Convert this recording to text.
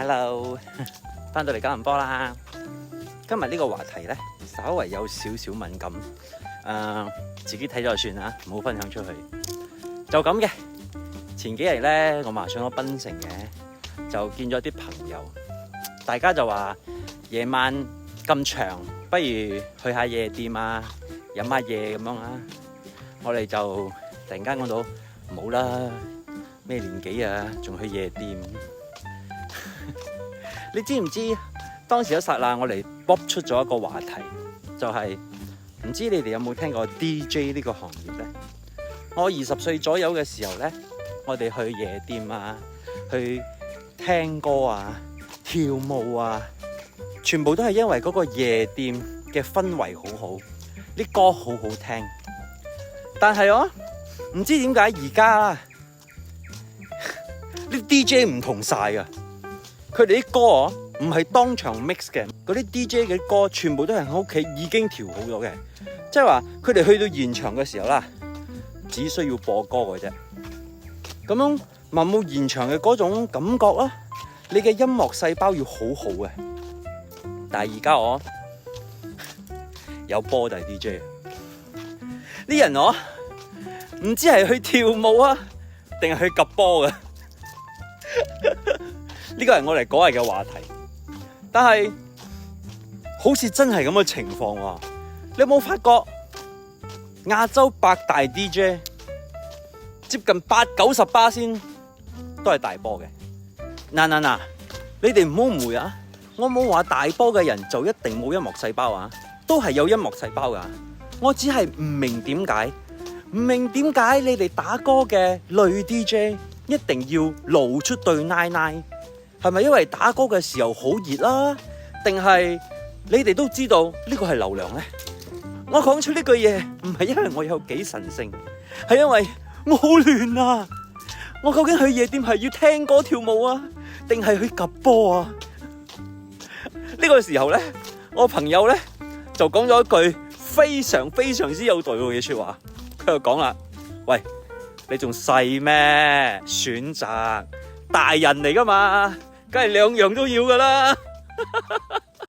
Hello， 翻到嚟吉隆坡啦。今日呢個話題咧，稍為有少少敏感，自己睇咗就算啦，唔好分享出去。就咁嘅。前幾日咧，我咪上咗檳城嘅，就見咗啲朋友，大家就話夜晚咁長，不如去下夜店啊，飲下嘢咁樣啊。我哋就突然間講到冇啦，咩年紀啊，仲去夜店？你知唔知當時一剎那我哋卜出咗一個話題，就係唔知你哋有冇聽過 DJ 呢個行業咧？我20歲左右嘅時候咧，我哋去夜店啊，去聽歌啊，跳舞啊，全部都係因為嗰個夜店嘅氛圍好好，啲歌好好聽。但係我唔知點解而家啲 DJ 唔同晒噶。佢哋啲歌唔係當場 mix 嘅，嗰啲 DJ 嘅歌全部都係喺屋企已經調好咗嘅，即係話佢哋去到現場嘅時候啦，只需要播歌嘅啫。咁樣聞冇現場嘅嗰種感覺啦，你嘅音樂細胞要好好嘅。但係而家我有波就係 DJ， 啲人我唔知係去跳舞啊，定係去及波嘅。呢個係我哋嗰日嘅話題，但係好似真係咁嘅情況喎。你有冇發覺亞洲8大 DJ 接近80-90%都係大波嘅？嗱，你哋唔好誤會啊！我冇話大波嘅人就一定冇音樂細胞啊，都係有音樂細胞噶。我只係唔明點解你哋打歌嘅女 DJ 一定要露出對奶奶。係咪因為打歌嘅時候好熱啦？定係你哋都知道呢個係流量呢？我講出呢句嘢唔係因為我有幾神聖，係因為我好亂啊！我究竟去夜店係要聽歌跳舞啊，定係去及波啊？呢個時候呢，我朋友呢就講咗一句非常非常之有道理嘅說話，佢就講啦：喂，你仲細咩？選擇大人嚟噶嘛？梗係兩樣都要噶啦。